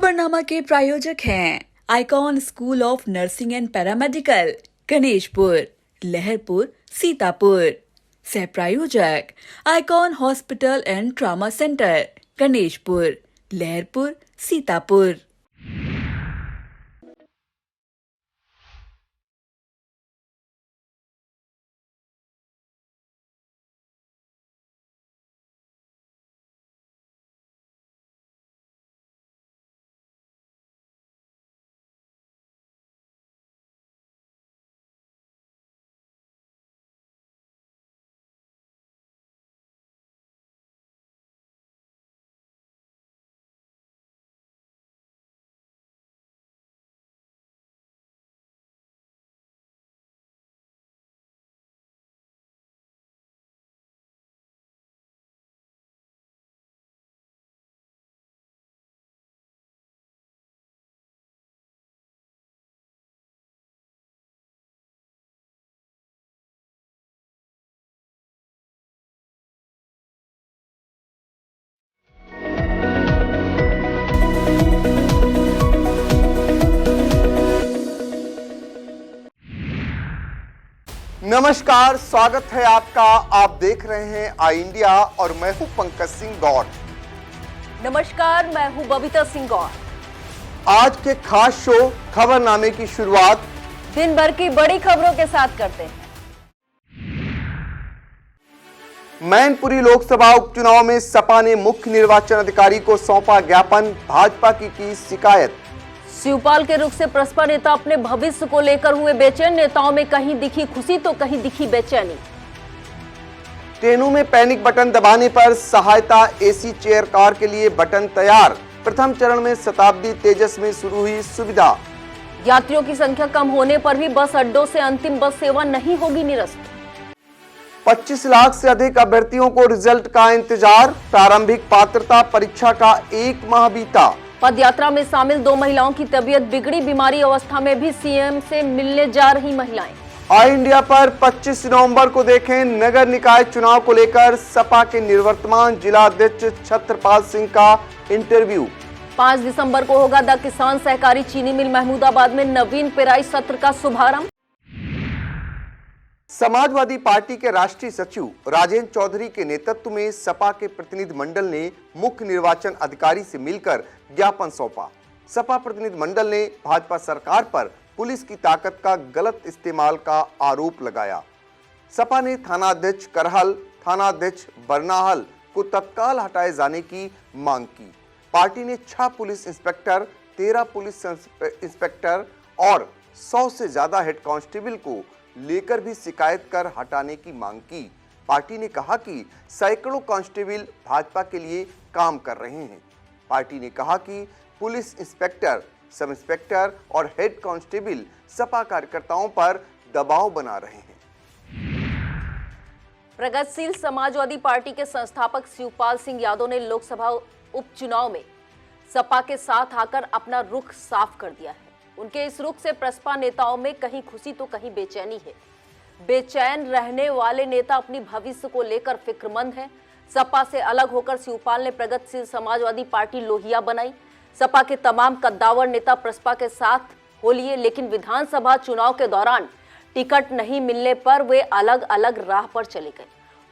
खबरनामा के प्रायोजक हैं icon school of nursing and paramedical, Ganeshpur, Laharpur, Sitapur. सह प्रायोजक icon hospital and trauma centre, Ganeshpur, Laharpur, Sitapur. नमस्कार, स्वागत है आपका। आप देख रहे हैं आई इंडिया और मैं हूं पंकज सिंह गौर। नमस्कार, मैं हूं बबीता सिंह गौर। आज के खास शो खबरनामे की शुरुआत दिन भर की बड़ी खबरों के साथ करते हैं। मैनपुरी लोकसभा उपचुनाव में सपा ने मुख्य निर्वाचन अधिकारी को सौंपा ज्ञापन, भाजपा की शिकायत। शिवपाल के रुख से प्रसपा नेता अपने भविष्य को लेकर हुए बेचैन, नेताओं में कहीं दिखी खुशी तो कहीं दिखी बेचैनी। ट्रेनों में पैनिक बटन दबाने पर सहायता, एसी चेयर कार के लिए बटन तैयार। प्रथम चरण में शताब्दी तेजस में शुरू हुई सुविधा। यात्रियों की संख्या कम होने पर भी बस अड्डों से अंतिम बस सेवा नहीं होगी निरस्त। 25 लाख से अधिक अभ्यर्थियों को रिजल्ट का इंतजार, प्रारंभिक पात्रता परीक्षा का 1 माह बीता। पदयात्रा में शामिल 2 महिलाओं की तबीयत बिगड़ी, बीमारी अवस्था में भी सीएम से मिलने जा रही महिलाएं। आई इंडिया पर 25 नवंबर को देखें नगर निकाय चुनाव को लेकर सपा के निवर्तमान जिलाध्यक्ष छत्रपाल सिंह का इंटरव्यू। 5 दिसंबर को होगा द किसान सहकारी चीनी मिल महमूदाबाद में नवीन पेराई सत्र का शुभारंभ। समाजवादी पार्टी के राष्ट्रीय सचिव राजेंद्र चौधरी के नेतृत्व में सपा के प्रतिनिधि मंडल ने मुख्य निर्वाचन अधिकारी से मिलकर ज्ञापन सौंपा। सपा प्रतिनिधि मंडल ने भाजपा सरकार पर पुलिस की ताकत का गलत इस्तेमाल का आरोप लगाया। सपा ने थानाध्यक्ष करहल, थानाध्यक्ष बरनाहल को तत्काल हटाए जाने की मांग की। पार्टी ने 6 पुलिस इंस्पेक्टर, 13 पुलिस इंस्पेक्टर और 100 से ज्यादा हेड कांस्टेबल को लेकर भी शिकायत कर हटाने की मांग की। पार्टी ने कहा कि सैकड़ों कांस्टेबल भाजपा के लिए काम कर रहे हैं। पार्टी ने कहा कि पुलिस इंस्पेक्टर, सब इंस्पेक्टर और हेड कांस्टेबल सपा कार्यकर्ताओं पर दबाव बना रहे हैं। प्रगतिशील समाजवादी पार्टी के संस्थापक शिवपाल सिंह यादव ने लोकसभा उपचुनाव में सपा के साथ आकर अपना रुख साफ कर दिया है। उनके इस रुख से प्रसपा नेताओं में कहीं खुशी तो कहीं बेचैनी है। बेचैन रहने वाले नेता अपनी भविष्य को लेकर फिक्रमंद हैं। सपा से अलग होकर शिवपाल ने प्रगतिशील समाजवादी पार्टी लोहिया बनाई। सपा के तमाम कद्दावर नेता प्रसपा के साथ हो लिए, लेकिन विधानसभा चुनाव के दौरान टिकट नहीं मिलने पर वे अलग अलग राह पर चले गए।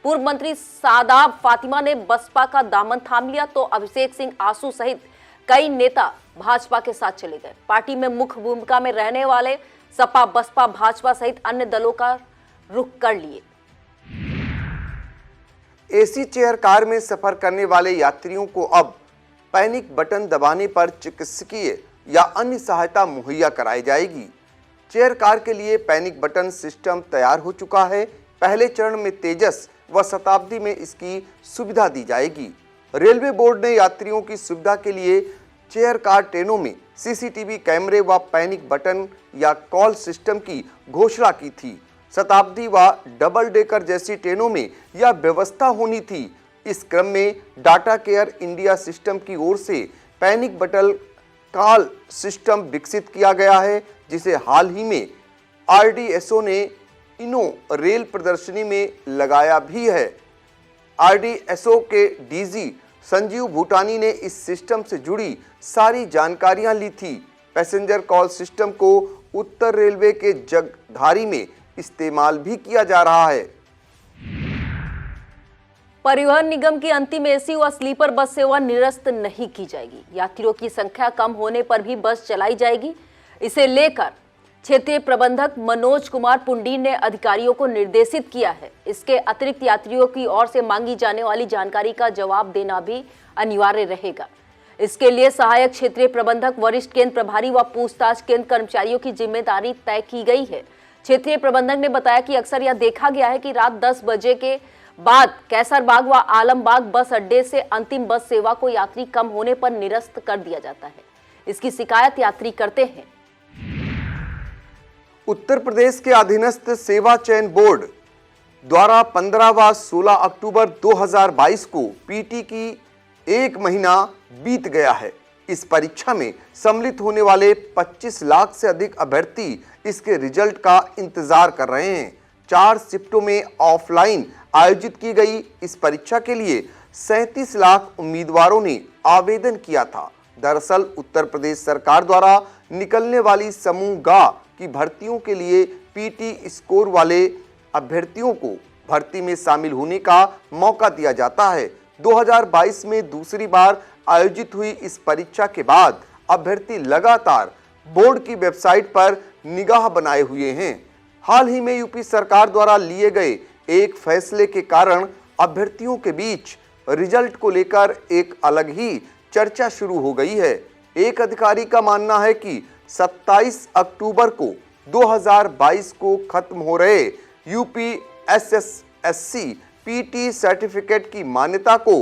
पूर्व मंत्री सादाब फातिमा ने बसपा का दामन थाम लिया तो अभिषेक सिंह आसू सहित कई नेता भाजपा के साथ चले गए। पार्टी में मुख्य भूमिका में रहने वाले सपा, बसपा, भाजपा सहित अन्य दलों का रुख कर लिए। एसी चेयर कार में सफर करने वाले यात्रियों को अब पैनिक बटन दबाने पर चिकित्सकीय या अन्य सहायता मुहैया कराई जाएगी। चेयर कार के लिए पैनिक बटन सिस्टम तैयार हो चुका है। पहले चरण में तेजस व शताब्दी में इसकी सुविधा दी जाएगी। रेलवे बोर्ड ने यात्रियों की सुविधा के लिए चेयर कार ट्रेनों में सीसीटीवी कैमरे व पैनिक बटन या कॉल सिस्टम की घोषणा की थी। शताब्दी व डबल डेकर जैसी ट्रेनों में यह व्यवस्था होनी थी। इस क्रम में डाटा केयर इंडिया सिस्टम की ओर से पैनिक बटन कॉल सिस्टम विकसित किया गया है, जिसे हाल ही में आरडीएसओ ने इनो रेल प्रदर्शनी में लगाया भी है। आरडीएसओ के डीजी संजीव भूटानी ने इस सिस्टम से जुड़ी सारी जानकारियां ली थी। पैसेंजर कॉल सिस्टम को उत्तर रेलवे के जगधारी में इस्तेमाल भी किया जा रहा है। परिवहन निगम की अंतिम एसी व स्लीपर बस सेवा निरस्त नहीं की जाएगी। यात्रियों की संख्या कम होने पर भी बस चलाई जाएगी। इसे लेकर क्षेत्रीय प्रबंधक मनोज कुमार पुंडीर ने अधिकारियों को निर्देशित किया है। इसके अतिरिक्त यात्रियों की ओर से मांगी जाने वाली जानकारी का जवाब देना भी अनिवार्य रहेगा। इसके लिए सहायक क्षेत्रीय प्रबंधक, वरिष्ठ केंद्र प्रभारी व पूछताछ केंद्र कर्मचारियों की जिम्मेदारी तय की गई है। क्षेत्रीय प्रबंधक ने बताया कि अक्सर यह देखा गया है कि रात 10 बजे के बाद कैसरबाग व आलमबाग बस अड्डे से अंतिम बस सेवा को यात्री कम होने पर निरस्त कर दिया जाता है। इसकी शिकायत यात्री करते हैं। उत्तर प्रदेश के अधीनस्थ सेवा चयन बोर्ड द्वारा 15 व 16 अक्टूबर 2022 को पीटी की 1 महीना बीत गया है। इस परीक्षा में सम्मिलित होने वाले 25 लाख से अधिक अभ्यर्थी इसके रिजल्ट का इंतजार कर रहे हैं। 4 शिफ्टों में ऑफलाइन आयोजित की गई इस परीक्षा के लिए 37 लाख उम्मीदवारों ने आवेदन किया था। दरअसल उत्तर प्रदेश सरकार द्वारा निकलने वाली समूह गा की भर्तियों के लिए पीटी स्कोर वाले अभ्यर्थियों को भर्ती में शामिल होने का मौका दिया जाता है। 2022 में दूसरी बार आयोजित हुई इस परीक्षा के बाद अभ्यर्थी लगातार बोर्ड की वेबसाइट पर निगाह बनाए हुए हैं। हाल ही में यूपी सरकार द्वारा लिए गए एक फैसले के कारण अभ्यर्थियों के बीच रिजल्ट को लेकर एक अलग ही चर्चा शुरू हो गई है। एक अधिकारी का मानना है कि 27 अक्टूबर को 2022 को खत्म हो रहे यूपी एसएसएससी पीटी सर्टिफिकेट की मान्यता को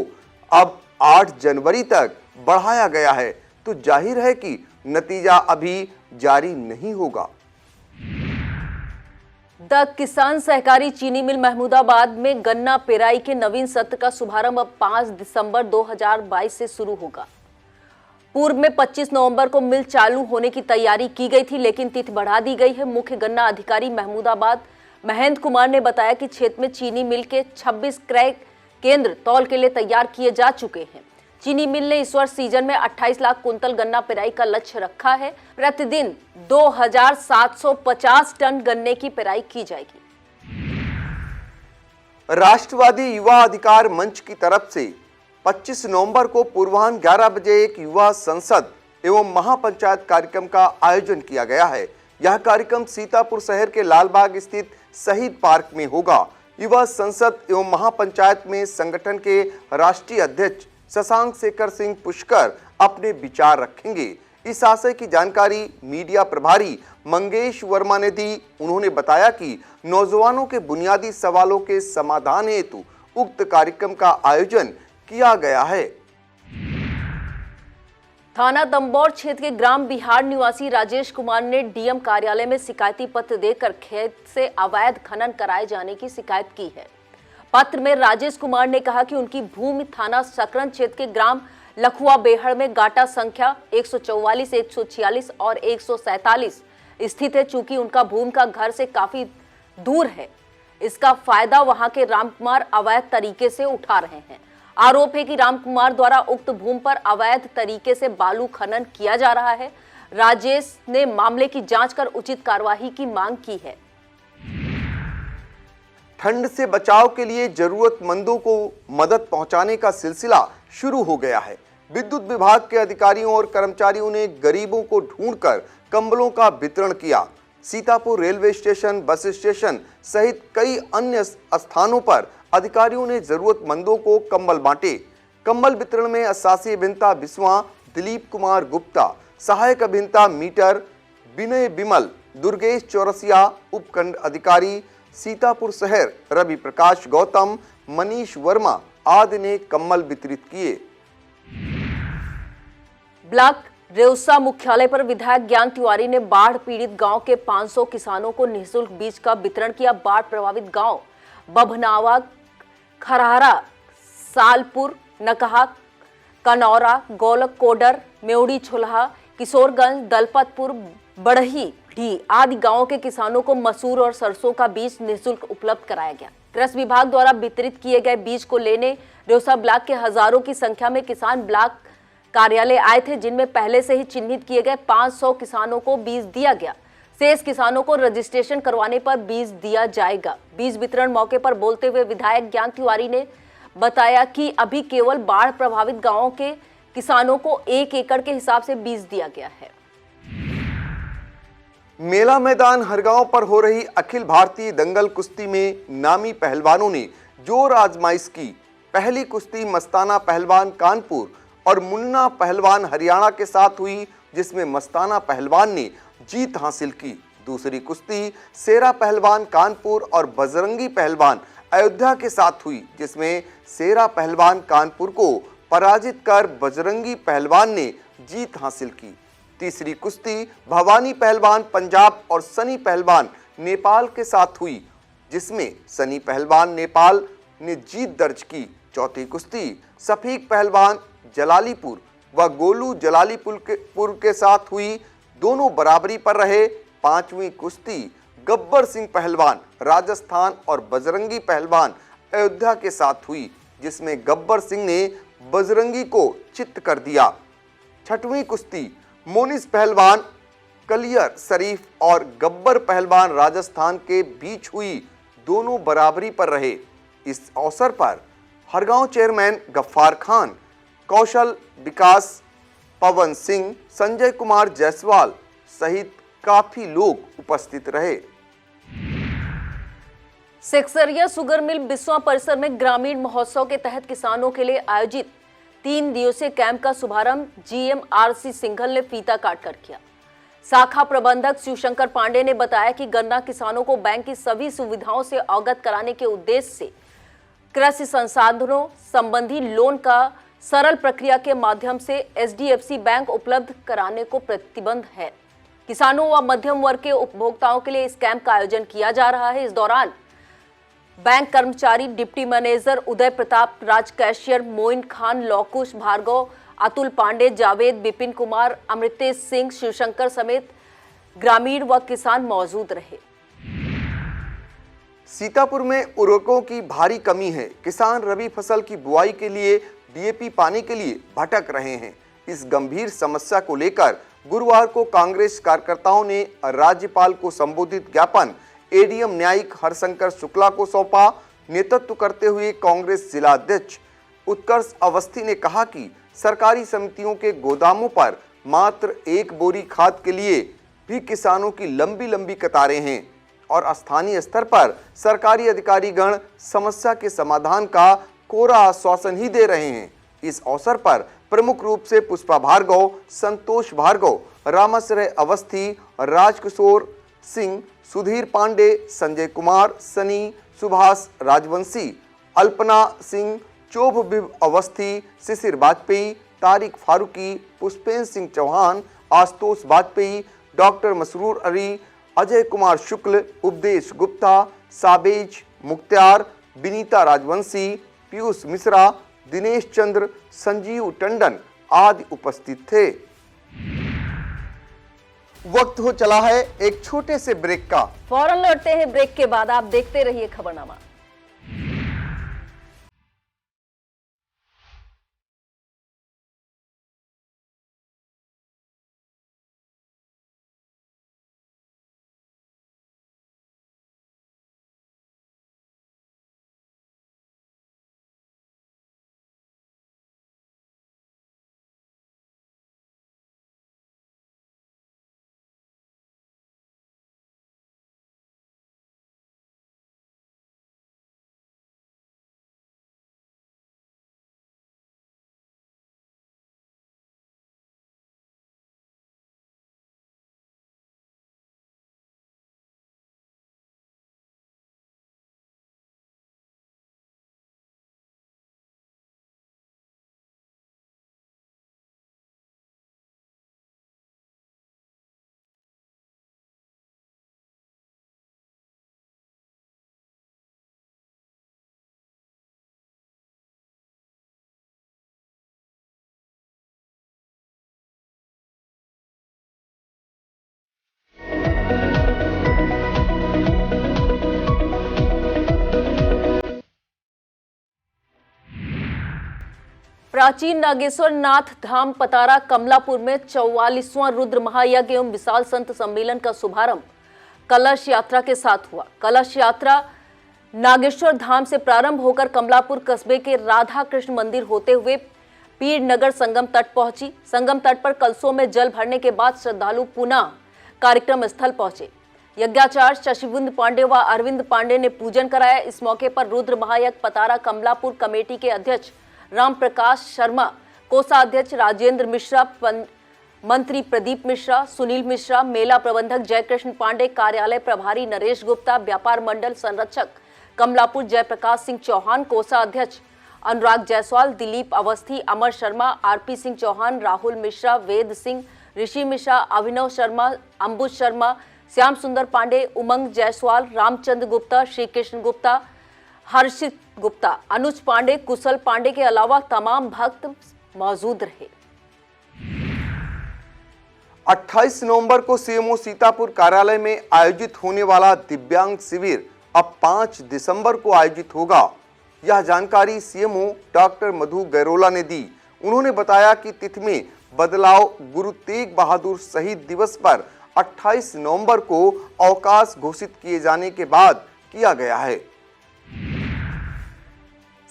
अब 8 जनवरी तक बढ़ाया गया है, तो जाहिर है कि नतीजा अभी जारी नहीं होगा। द किसान सहकारी चीनी मिल महमूदाबाद में गन्ना पेराई के नवीन सत्र का शुभारंभ अब 5 दिसंबर 2022 से शुरू होगा। पूर्व में 25 नवंबर को मिल चालू होने की तैयारी की गई थी, लेकिन तिथि बढ़ा दी गई है। मुख्य गन्ना अधिकारी महमूदाबाद महेंद्र कुमार ने बताया कि क्षेत्र में चीनी मिल के 26 क्रय केंद्र तौल के लिए तैयार किए जा चुके हैं। चीनी मिल ने इस वर्ष सीजन में 28 लाख कुंतल गन्ना पेराई का लक्ष्य रखा है। प्रतिदिन 2750 टन गन्ने की पेराई की जाएगी। राष्ट्रवादी युवा अधिकार मंच की तरफ से 25 नवंबर को पूर्वाह्न 11 बजे एक युवा संसद एवं महापंचायत कार्यक्रम का आयोजन किया गया है। यह कार्यक्रम सीतापुर शहर के लालबाग स्थित शहीद पार्क में होगा। युवा संसद एवं महापंचायत में संगठन के राष्ट्रीय अध्यक्ष शशांक शेखर सिंह पुष्कर अपने विचार रखेंगे। इस आशय की जानकारी मीडिया प्रभारी मंगेश वर्मा ने दी। उन्होंने बताया कि नौजवानों के बुनियादी सवालों के समाधान हेतु उक्त कार्यक्रम का आयोजन किया गया है। थाना दंबौर क्षेत्र के ग्राम बिहार निवासी राजेश कुमार ने डीएम कार्यालय में शिकायती पत्र देकर खेत से अवैध खनन कराए जाने की शिकायत की है। पत्र में राजेश कुमार ने कहा कि उनकी भूमि थाना सकरन क्षेत्र के ग्राम लखुआ बेहड़ में गाटा संख्या 144, 146 और 147 स्थित है। चूंकि उनका भूमि का घर से काफी दूर है, इसका फायदा वहां के रामकुमार अवैध तरीके से उठा रहे हैं। आरोप है कि रामकुमार द्वारा उक्त भूमि पर अवैध तरीके से बालू खनन किया जा रहा है। राजेश ने मामले की जांच कर उचित कार्यवाही की मांग की है। ठंड से बचाव के लिए जरूरतमंदों को मदद पहुंचाने का सिलसिला शुरू हो गया है। विद्युत विभाग के अधिकारियों और कर्मचारियों ने गरीबों को ढूंढकर कंबलों का वितरण किया। Sitapur railway station, bus station सहित कई अन्य स्थानों पर अधिकारियों ने जरूरतमंदों को कंबल बांटे। कंबल वितरण में अशासी अभियंता बिस्वा दिलीप कुमार गुप्ता, सहायक अभियंता मीटर विनय बिमल, दुर्गेश चौरसिया, उपखंड अधिकारी सीतापुर शहर रवि प्रकाश गौतम, मनीष वर्मा आदि ने कंबल वितरित किए। ब्लॉक रेउसा मुख्यालय पर विधायक ज्ञान तिवारी ने बाढ़ पीड़ित गांव के 500 किसानों को निःशुल्क बीज का वितरण किया। बाढ़ प्रभावित गांव बभनावा, खरहरा, सालपुर, नकहा, कनौरा, गोलक कोडर, मेउड़ी छुलहा, किशोरगंज, दलपतपुर, बढ़ही ढी आदि गांवों के किसानों को मसूर और सरसों का बीज निःशुल्क उपलब्ध कराया गया। कृषि विभाग द्वारा वितरित किए गए बीज को लेने रोसा ब्लॉक के हजारों की संख्या में किसान ब्लॉक कार्यालय आए थे, जिनमें पहले से ही चिन्हित किए गए 500 किसानों को बीज दिया गया। शेष किसानों को रजिस्ट्रेशन करवाने पर बीज दिया जाएगा। बीज वितरण मौके पर बोलते हुए विधायक ज्ञान तिवारी ने बताया कि अभी केवल बाढ़ प्रभावित गांवों के किसानों को 1 एकड़ के हिसाब से बीज दिया गया है। मेला मैदान हरगांव पर हो रही अखिल भारतीय दंगल कुश्ती में नामी पहलवानों ने जोर आजमाइश की। पहली कुश्ती मस्ताना पहलवान कानपुर और मुन्ना पहलवान हरियाणा के साथ हुई, जिसमें मस्ताना पहलवान ने जीत हासिल की। दूसरी कुश्ती शेरा पहलवान कानपुर और बजरंगी पहलवान अयोध्या के साथ हुई, जिसमें शेरा पहलवान कानपुर को पराजित कर बजरंगी पहलवान ने जीत हासिल की। तीसरी कुश्ती भवानी पहलवान पंजाब और सनी पहलवान नेपाल के साथ हुई, जिसमें सनी पहलवान नेपाल ने जीत दर्ज की। चौथी कुश्ती सफीक पहलवान जलालीपुर व गोलू जलालीपुर के साथ हुई, दोनों बराबरी पर रहे। पांचवी कुश्ती गब्बर सिंह पहलवान राजस्थान और बजरंगी पहलवान अयोध्या के साथ हुई, जिसमें गब्बर सिंह ने बजरंगी को चित्त कर दिया। छठवीं कुश्ती मोनिस पहलवान कलियर शरीफ और गब्बर पहलवान राजस्थान के बीच हुई, दोनों बराबरी पर रहे। इस अवसर पर हरगांव चेयरमैन गफ्फार खान, कौशल विकास पवन सिंह, संजय कुमार जायसवाल सहित काफी लोग उपस्थित रहे। सेक्सरिया शुगर मिल बिस्वा परिसर में ग्रामीण महोत्सव के तहत किसानों के लिए आयोजित 3 दिवसीय कैंप का शुभारंभ जीएम आरसी सिंघल ने फीता काटकर किया। शाखा प्रबंधक शिवशंकर पांडे ने बताया कि गन्ना किसानों को बैंक की सभी सुविधाओं से अवगत कराने के उद्देश्य से कृषि संसाधनों संबंधी लोन का सरल प्रक्रिया के माध्यम से एचडीएफसी बैंक उपलब्ध कराने को प्रतिबद्ध है। किसानों व मध्यम वर्ग के उपभोक्ताओं के लिए इस कैंप का आयोजन किया जा रहा है। इस दौरान बैंक कर्मचारी डिप्टी मैनेजर उदय प्रताप, राज कैशियर मोइन खान, लौकुश भार्गव, अतुल पांडे, जावेद, विपिन कुमार, अमृतेश सिंह, शिवशंकर समेत ग्रामीण व किसान मौजूद रहे। सीतापुर में उर्वरकों की भारी कमी है। किसान रबी फसल की बुआई के लिए डीएपी पाने के लिए भटक रहे हैं। इस गंभीर समस्या को लेकर गुरुवार को कांग्रेस कार्यकर्ताओं ने राज्यपाल को संबोधित ज्ञापन एडीएम न्यायिक हरशंकर शुक्ला को सौंपा। नेतृत्व करते हुए कांग्रेस जिला अध्यक्ष उत्कर्ष अवस्थी ने कहा कि सरकारी समितियों के गोदामों पर मात्र 1 बोरी खाद के लिए भी किसानों की लंबी लंबी कतारें हैं और स्थानीय स्तर पर सरकारी अधिकारीगण समस्या के समाधान का कोरा आश्वासन ही दे रहे हैं। इस अवसर पर प्रमुख रूप से पुष्पा भार्गव, संतोष भार्गव, रामाश्रय अवस्थी, राजकिशोर सिंह, सुधीर पांडे, संजय कुमार, सनी, सुभाष राजवंशी, अल्पना सिंह, चोभ अवस्थी, शिशिर वाजपेयी, तारिक फारूकी, पुष्पेंद्र सिंह चौहान, आशुतोष वाजपेयी, डॉक्टर मसरूर अली, अजय कुमार शुक्ल, उपदेश गुप्ता, साबेज मुख्तियार, विनीता राजवंशी, पीयूष मिश्रा, दिनेश चंद्र, संजीव टंडन आदि उपस्थित थे। वक्त हो चला है एक छोटे से ब्रेक का। फौरन लौटते हैं ब्रेक के बाद। आप देखते रहिए खबरनामा। प्राचीन नागेश्वर नाथ धाम पतारा कमलापुर में 44वां रुद्र महायज्ञ एवं विशाल संत सम्मेलन का शुभारंभ कलश यात्रा के साथ हुआ। कलश यात्रा नागेश्वर धाम से प्रारंभ होकर कमलापुर कस्बे के राधा कृष्ण मंदिर होते हुए पीर नगर संगम तट पहुंची। संगम तट पर कलशों में जल भरने के बाद श्रद्धालु पुनः कार्यक्रम स्थल पहुंचे। यज्ञाचार्य शशिबुंद पांडे व अरविंद पांडे ने पूजन कराया। इस मौके पर रुद्र महायज्ञ पतारा कमलापुर कमेटी के अध्यक्ष राम प्रकाश शर्मा, कोषाध्यक्ष राजेंद्र मिश्रा, मंत्री प्रदीप मिश्रा, सुनील मिश्रा, मेला प्रबंधक जयकृष्ण पांडे, कार्यालय प्रभारी नरेश गुप्ता, व्यापार मंडल संरक्षक कमलापुर जयप्रकाश सिंह चौहान, कोषाध्यक्ष अनुराग जायसवाल, दिलीप अवस्थी, अमर शर्मा, आरपी सिंह चौहान, राहुल मिश्रा, वेद सिंह, ऋषि मिश्रा, अभिनव शर्मा, अंबुज शर्मा, श्याम सुंदर पांडे, उमंग जायसवाल, रामचंद्र गुप्ता, श्री कृष्ण गुप्ता, हर्षित गुप्ता, अनुज पांडे, कुशल पांडे के अलावा तमाम भक्त मौजूद रहे। 28 नवंबर को सीएमओ सीतापुर कार्यालय में आयोजित होने वाला दिव्यांग शिविर अब 5 दिसंबर को आयोजित होगा। यह जानकारी सीएमओ डॉक्टर मधु गैरोला ने दी। उन्होंने बताया कि तिथि में बदलाव गुरु तेग बहादुर शहीद दिवस पर 28 नवंबर को अवकाश घोषित किए जाने के बाद किया गया है।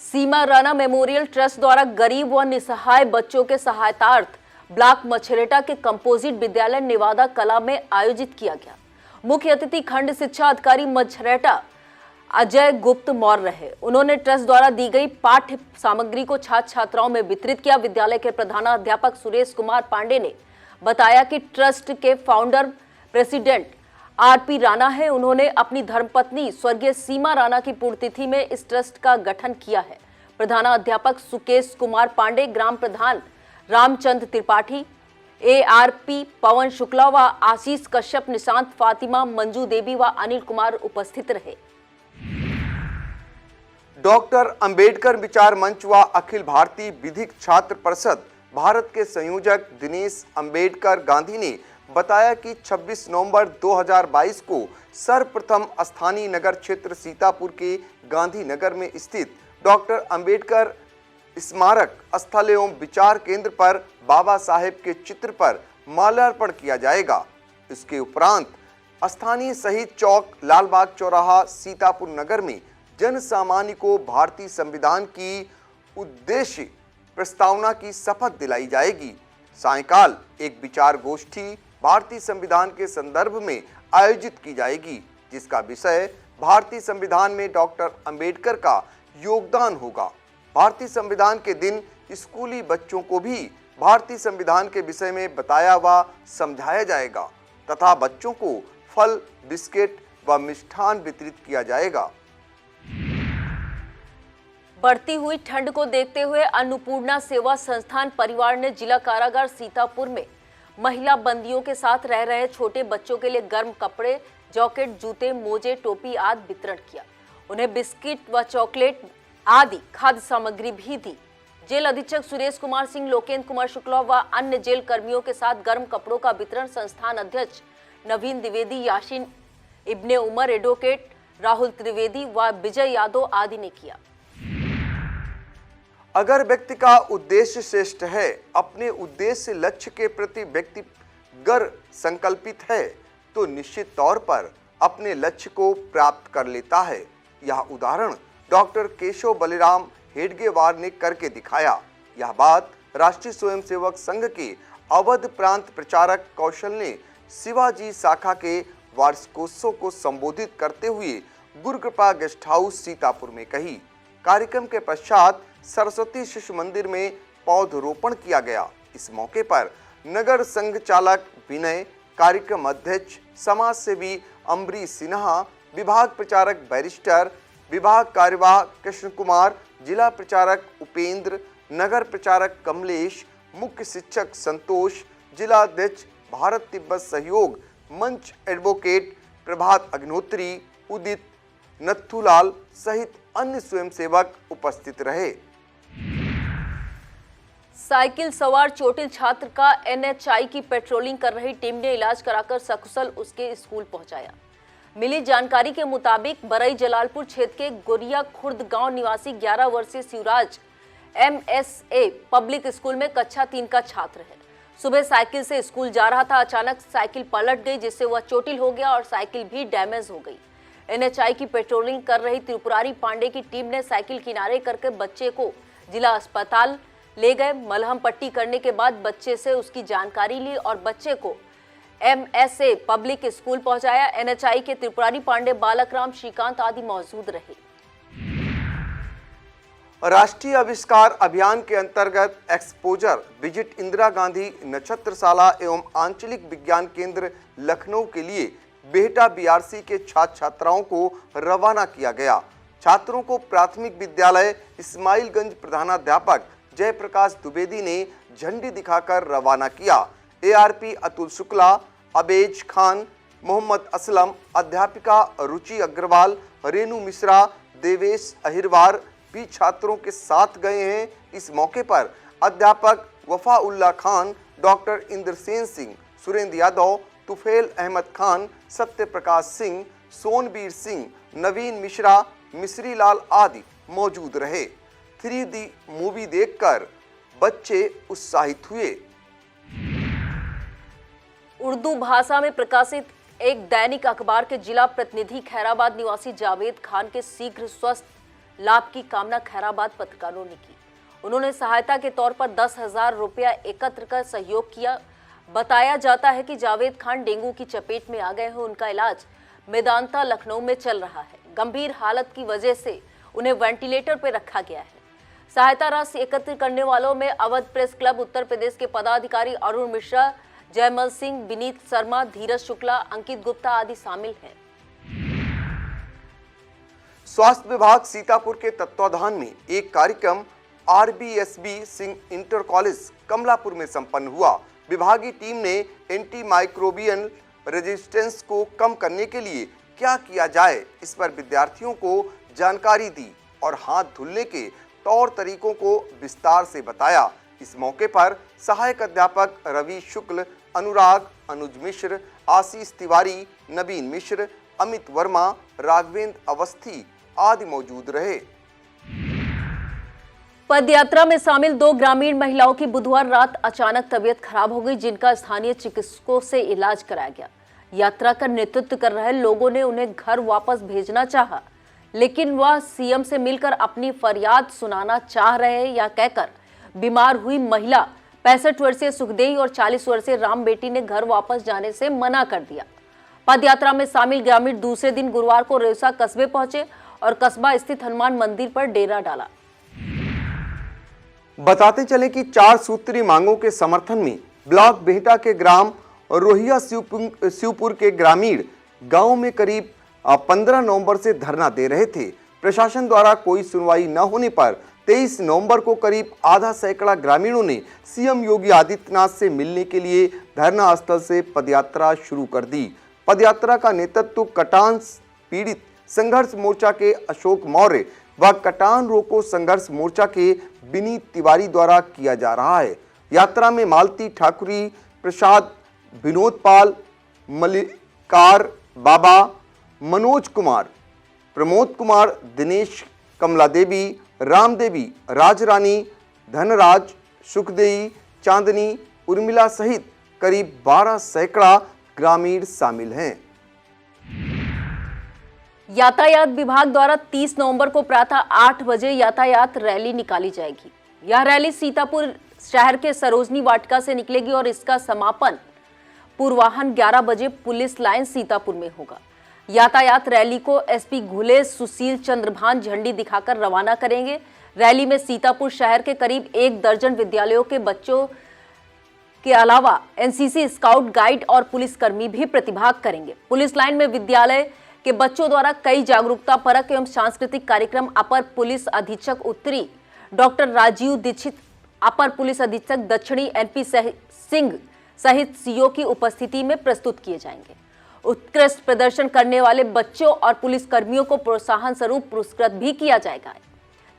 सीमा राणा मेमोरियल ट्रस्ट द्वारा गरीब व निसहाय बच्चों के सहायतार्थ ब्लॉक मछरेटा के कंपोजिट विद्यालय नेवादा कला में आयोजित किया गया। मुख्य अतिथि खंड शिक्षा अधिकारी मछरेटा अजय गुप्त मौर्य रहे। उन्होंने ट्रस्ट द्वारा दी गई पाठ्य सामग्री को छात्र छात्राओं में वितरित किया। विद्यालय के प्रधानाध्यापक सुरेश कुमार पांडे ने बताया कि ट्रस्ट के फाउंडर प्रेसिडेंट आरपी राणा है। उन्होंने अपनी धर्मपत्नी स्वर्गीय सीमा राणा की पुण्यतिथि में इस ट्रस्ट का गठन किया है। प्रधानाध्यापक सुकेश कुमार पांडे, ग्राम प्रधान रामचंद्र त्रिपाठी, एआरपी पवन शुक्ला व आशीष कश्यप, निशांत फातिमा, मंजू देवी व अनिल कुमार उपस्थित रहे। डॉक्टर अंबेडकर विचार मंच व अखिल भारतीय विधिक छात्र परिषद भारत के संयोजक दिनेश अंबेडकर गांधी ने बताया कि 26 नवंबर 2022 को सर्वप्रथम स्थानीय नगर क्षेत्र सीतापुर के गांधी नगर में स्थित डॉक्टर अंबेडकर स्मारक स्थल एवं विचार केंद्र पर बाबा साहेब के चित्र पर माल्यार्पण किया जाएगा। इसके उपरांत स्थानीय शहीद चौक, लालबाग चौराहा, सीतापुर नगर में जन सामान्य को भारतीय संविधान की उद्देश्य प्रस्तावना की शपथ दिलाई जाएगी। सायंकाल एक विचार गोष्ठी भारतीय संविधान के संदर्भ में आयोजित की जाएगी, जिसका विषय भारतीय संविधान में डॉक्टर अंबेडकर का योगदान होगा। भारतीय संविधान के दिन स्कूली बच्चों को भी भारतीय संविधान के विषय में बताया व समझाया जाएगा तथा बच्चों को फल, बिस्किट व मिष्ठान वितरित किया जाएगा। बढ़ती हुई ठंड को देखते हुए अन्नपूर्णा सेवा संस्थान परिवार ने जिला कारागार सीतापुर में महिला बंदियों के साथ रह रहे छोटे बच्चों के लिए गर्म कपड़े, जैकेट, जूते, मोजे, टोपी आदि वितरण किया। उन्हें बिस्किट व चॉकलेट आदि खाद्य सामग्री भी दी। जेल अधीक्षक सुरेश कुमार सिंह, लोकेंद्र कुमार शुक्ला व अन्य जेल कर्मियों के साथ गर्म कपड़ों का वितरण संस्थान अध्यक्ष नवीन द्विवेदी, याशीन इब्ने उमर, एडवोकेट राहुल त्रिवेदी व विजय यादव आदि ने किया। अगर व्यक्ति का उद्देश्य श्रेष्ठ है, अपने उद्देश्य लक्ष्य के प्रति व्यक्ति गर संकल्पित है, तो निश्चित तौर पर अपने लक्ष्य को प्राप्त कर लेता है। यह उदाहरण डॉक्टर केशव बलिराम हेडगेवार ने करके दिखाया। यह बात राष्ट्रीय स्वयंसेवक संघ के अवध प्रांत प्रचारक कौशल ने शिवाजी शाखा के वार्षिकोत्सव को संबोधित करते हुए गुरुकृपा गेस्ट हाउस सीतापुर में कही। कार्यक्रम के पश्चात सरस्वती शिशु मंदिर में पौधरोपण किया गया। इस मौके पर नगर संघ चालक विनय, कार्यक्रम अध्यक्ष समाज सेवी अम्बरीश सिन्हा, विभाग प्रचारक बैरिस्टर, विभाग कार्यवाह कृष्ण कुमार, जिला प्रचारक उपेंद्र, नगर प्रचारक कमलेश, मुख्य शिक्षक संतोष, जिला अध्यक्ष भारत तिब्बत सहयोग मंच एडवोकेट प्रभात अग्निहोत्री, उदित, नथुलाल सहित अन्य स्वयंसेवक उपस्थित रहे। साइकिल सवार चोटिल छात्र का एनएचआई की पेट्रोलिंग कर रही टीम ने इलाज कराकर सकुशल उसके स्कूल पहुंचाया। मिली जानकारी के मुताबिक बरई जलालपुर क्षेत्र के गोरिया खुर्द गांव निवासी 11 वर्षीय शिवराज MSA पब्लिक स्कूल में कक्षा 3 का छात्र है। सुबह साइकिल से स्कूल जा रहा था, अचानक साइकिल पलट गई जिससे वह चोटिल हो गया और साइकिल भी डैमेज हो गई। NHI की पेट्रोलिंग कर रही त्रिपुरारी पांडे की टीम ने साइकिल किनारे करके बच्चे को जिला अस्पताल ले गए। मलहम पट्टी करने के बाद बच्चे से उसकी जानकारी ली और बच्चे को MSA पब्लिक स्कूल पहुंचाया। NHI के त्रिपुरारी पांडे, बालकराम, श्रीकांत आदि मौजूद रहे। राष्ट्रीय आविष्कार अभियान के अंतर्गत एक्सपोजर विजिट इंदिरा गांधी नक्षत्रशाला एवं आंचलिक विज्ञान केंद्र लखनऊ के लिए बेहटा BRC के छात्र छात्राओं को रवाना किया गया। छात्रों को प्राथमिक विद्यालय इस्माइलगंज प्रधानाध्यापक जयप्रकाश द्विवेदी ने झंडी दिखाकर रवाना किया। ARP अतुल शुक्ला, अबेज खान, मोहम्मद असलम, अध्यापिका रुचि अग्रवाल, रेणु मिश्रा, देवेश अहिरवार भी छात्रों के साथ गए हैं। इस मौके पर अध्यापक वफाउल्ला खान, डॉक्टर इंद्रसेन सिंह, सुरेंद्र यादव, तुफेल अहमद खान, सत्य प्रकाश सिंह, सोनबीर सिंह, नवीन मिश्रा, मिश्री लाल आदि मौजूद रहे। 3D मूवी देखकर बच्चे उत्साहित हुए। उर्दू भाषा में प्रकाशित एक दैनिक अखबार के जिला प्रतिनिधि खैराबाद निवासी जावेद खान के शीघ्र स्वस्थ लाभ की कामना खैराबाद पत्रकारों ने की। उन्होंने सहायता के तौर पर 10,000 रुपया एकत्र कर सहयोग किया। बताया जाता है कि जावेद खान डेंगू की चपेट में आ गए हैं। उनका इलाज मेदांता लखनऊ में चल रहा है। गंभीर हालत की वजह से उन्हें वेंटिलेटर पर रखा गया है। सहायता राशि एकत्र करने वालों में अवध प्रेस क्लब उत्तर प्रदेश के पदाधिकारी अरुण मिश्रा, जयमल सिंह, विनीत शर्मा, धीरज शुक्ला, अंकित गुप्ता आदि शामिल हैं। स्वास्थ्य विभाग सीतापुर के तत्वाधान में एक कार्यक्रम RBSB Singh inter college Kamalapur में संपन्न हुआ। विभागीय टीम ने एंटी माइक्रोबियल रेजिस्टेंस को कम करने के लिए क्या किया जाए, इस पर विद्यार्थियों को जानकारी दी और हाथ धुलने के तौर तरीकों को विस्तार से बताया। इस मौके पर सहायक अध्यापक रवि शुक्ल, अनुराग, अनुज मिश्र, आशीष तिवारी, नवीन मिश्र, अमित वर्मा, राघवेंद्र अवस्थी आदि मौजूद रहे। पदयात्रा में शामिल 2 ग्रामीण महिलाओं की बुधवार रात अचानक तबीयत खराब हो गई, जिनका स्थानीय चिकित्सकों से इलाज कराया गया। यात्रा का नेतृत्व कर रहे लोगों ने उन्हें घर वापस भेजना चाहा, लेकिन वह CM से मिलकर अपनी फरियाद सुनाना चाह रहे या कहकर बीमार हुई महिला 65 वर्षीय सुखदेई और 40 वर्षीय राम बेटी ने घर वापस जाने से मना कर दिया। पदयात्रा में शामिल ग्रामीण दूसरे दिन गुरुवार को रेवसा कस्बे पहुंचे और कस्बा स्थित हनुमान मंदिर पर डेरा डाला। बताते चले कि 4 सूत्री मांगों के समर्थन में ब्लॉक बेहटा के ग्राम रोहिया शिवपुर के ग्रामीण गांव में करीब 15 नवंबर से धरना दे रहे थे। प्रशासन द्वारा कोई सुनवाई न होने पर 23 नवंबर को करीब आधा सैकड़ा ग्रामीणों ने CM योगी आदित्यनाथ से मिलने के लिए धरना स्थल से पदयात्रा शुरू कर दी। पदयात्रा का नेतृत्व कटान पीड़ित संघर्ष मोर्चा के अशोक मौर्य व कटान रोको संघर्ष मोर्चा के विनीत तिवारी द्वारा किया जा रहा है। यात्रा में मालती ठाकुरी, प्रसाद, विनोद पाल, मल्लिकार बाबा, मनोज कुमार, प्रमोद कुमार, दिनेश, कमला देवी, राम देवी, राजरानी, धनराज, सुखदेई, चांदनी, उर्मिला सहित करीब 12 सैकड़ा ग्रामीण शामिल हैं। यातायात विभाग द्वारा 30 नवंबर को प्रातः 8 बजे यातायात रैली निकाली जाएगी। यह रैली सीतापुर शहर के सरोजनी वाटिका से निकलेगी और इसका समापन पूर्वाह्न 11 बजे पुलिस लाइन सीतापुर में होगा। यातायात रैली को SP घुले सुशील चंद्रभान झंडी दिखाकर रवाना करेंगे। रैली में सीतापुर शहर के करीब 1 दर्जन विद्यालयों के बच्चों के अलावा NCC स्काउट गाइड और पुलिसकर्मी भी प्रतिभाग करेंगे। पुलिस लाइन में विद्यालय के बच्चों द्वारा कई जागरूकता परक एवं सांस्कृतिक कार्यक्रम अपर पुलिस अधीक्षक उत्तरी डॉक्टर राजीव दीक्षित, अपर पुलिस अधीक्षक दक्षिणी NP सिंह सहित CO की उपस्थिति में प्रस्तुत किए जाएंगे। उत्कृष्ट प्रदर्शन करने वाले बच्चों और पुलिसकर्मियों को प्रोत्साहन स्वरूप पुरस्कृत भी किया जाएगा।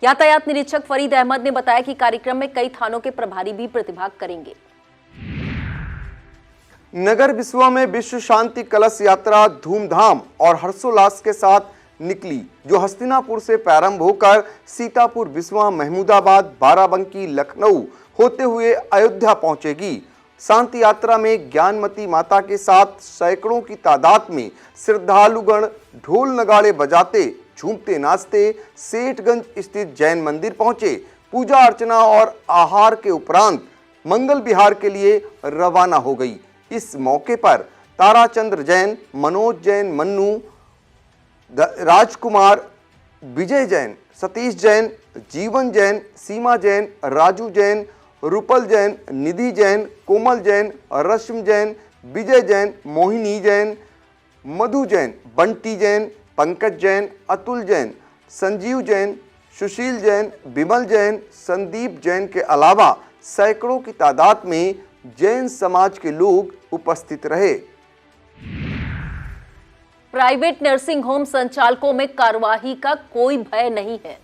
यातायात निरीक्षक फरीद अहमद ने बताया कि कार्यक्रम में कई थानों के प्रभारी भी प्रतिभाग करेंगे। नगर बिस्वा में विश्व शांति कलश यात्रा धूमधाम और हर्षोल्लास के साथ निकली, जो हस्तिनापुर से प्रारंभ होकर सीतापुर, बिस्वा, महमूदाबाद, बाराबंकी, लखनऊ होते हुए अयोध्या पहुंचेगी। शांति यात्रा में ज्ञानमती माता के साथ सैकड़ों की तादाद में श्रद्धालुगण ढोल नगाड़े बजाते, झूमते नाचते सेठगंज स्थित जैन मंदिर पहुंचे। पूजा अर्चना और आहार के उपरांत मंगल विहार के लिए रवाना हो गई। इस मौके पर ताराचंद्र जैन, मनोज जैन, मन्नू, राजकुमार, विजय जैन, सतीश जैन, जीवन जैन, सीमा जैन, राजू जैन, रूपल जैन, निधि जैन, कोमल जैन, रश्म जैन, विजय जैन, मोहिनी जैन, मधु जैन, बंटी जैन, पंकज जैन, अतुल जैन, संजीव जैन, सुशील जैन, विमल जैन, संदीप जैन के अलावा सैकड़ों की तादाद में जैन समाज के लोग उपस्थित रहे। प्राइवेट नर्सिंग होम संचालकों में कार्रवाई का कोई भय नहीं है।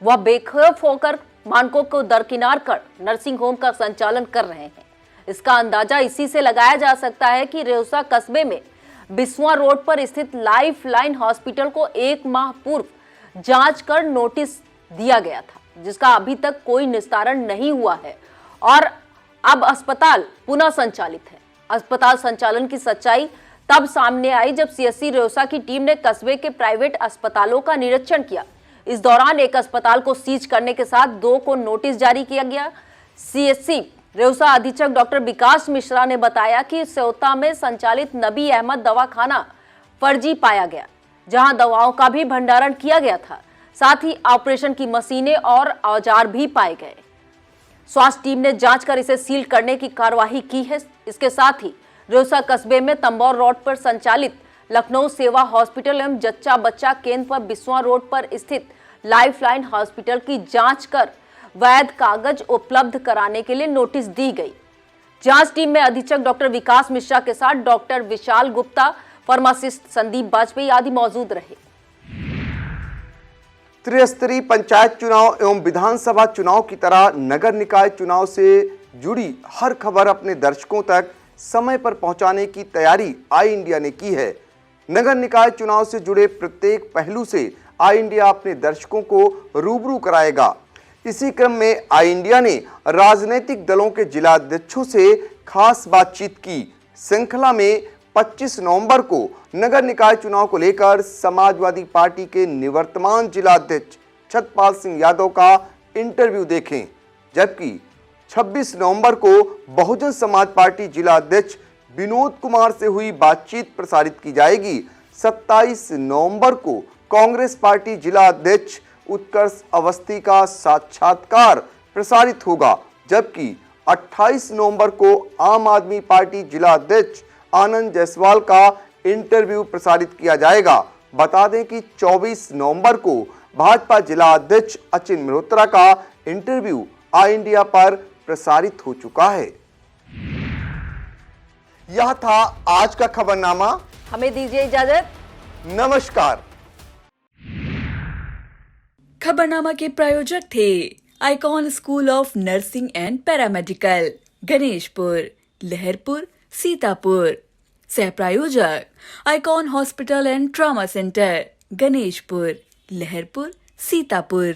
वह बेखौफ होकर मानकों को दरकिनार कर नर्सिंग होम का संचालन कर रहे हैं। इसका अंदाजा इसी से लगाया जा सकता है कि रेउसा कस्बे में बिस्वा रोड पर स्थित लाइफ लाइन हॉस्पिटल को 1 माह पूर्व जांच कर नोटिस दिया गया था, जिसका अभी तक कोई निस्तारण नहीं हुआ है और अब अस्पताल पुनः संचालित है। अस्पताल संचालन की सच्चाई तब सामने आई जब सीएससी रेउसा की टीम ने कस्बे के प्राइवेट अस्पतालों का निरीक्षण किया। इस दौरान एक अस्पताल को सीज करने के साथ 2 को नोटिस जारी किया गया। सीएससी रेउसा अधीक्षक डॉक्टर विकास मिश्रा ने बताया कि सेवता में संचालित नबी अहमद दवाखाना फर्जी पाया गया, जहां दवाओं का भी भंडारण किया गया था। साथ ही ऑपरेशन की मशीनें और औजार भी पाए गए। स्वास्थ्य टीम ने जांच कर इसे सील करने की कार्यवाही की है। इसके साथ ही रेउसा कस्बे में तंबौर रोड पर संचालित लखनऊ सेवा हॉस्पिटल एवं जच्चा बच्चा केंद्र पर बिस्वा रोड पर स्थित लाइफलाइन हॉस्पिटल की जांच कर वैध कागज उपलब्ध कराने के लिए नोटिस दी गई। जांच टीम में अधीक्षक डॉक्टर विकास मिश्रा के साथ डॉक्टर विशाल गुप्ता, फार्मासिस्ट संदीप वाजपेयी आदि मौजूद रहे। त्रिस्तरीय पंचायत चुनाव एवं विधानसभा चुनाव की तरह नगर निकाय चुनाव से जुड़ी हर खबर अपने दर्शकों तक समय पर पहुंचाने की तैयारी आई इंडिया ने की है। नगर निकाय चुनाव से जुड़े प्रत्येक पहलू से आई इंडिया अपने दर्शकों को रूबरू कराएगा। इसी क्रम में आई इंडिया ने राजनीतिक दलों के जिलाध्यक्षों से खास बातचीत की। श्रृंखला में 25 नवंबर को नगर निकाय चुनाव को लेकर समाजवादी पार्टी के निवर्तमान जिलाध्यक्ष छत्रपाल सिंह यादव का इंटरव्यू देखें, जबकि 26 नवंबर को बहुजन समाज पार्टी जिलाध्यक्ष विनोद कुमार से हुई बातचीत प्रसारित की जाएगी। 27 नवंबर को कांग्रेस पार्टी जिला अध्यक्ष उत्कर्ष अवस्थी का साक्षात्कार प्रसारित होगा, जबकि 28 नवंबर को आम आदमी पार्टी जिला अध्यक्ष आनंद जायसवाल का इंटरव्यू प्रसारित किया जाएगा। बता दें कि 24 नवंबर को भाजपा जिला अध्यक्ष अचिन मल्होत्रा का इंटरव्यू आई इंडिया पर प्रसारित हो चुका है। यह था आज का खबरनामा। हमें दीजिए इजाजत। नमस्कार। खबरनामा के प्रायोजक थे icon school of nursing and paramedical, Ganeshpur, Laharpur, Sitapur. सह प्रायोजक icon hospital and trauma centre, Ganeshpur, Laharpur, Sitapur.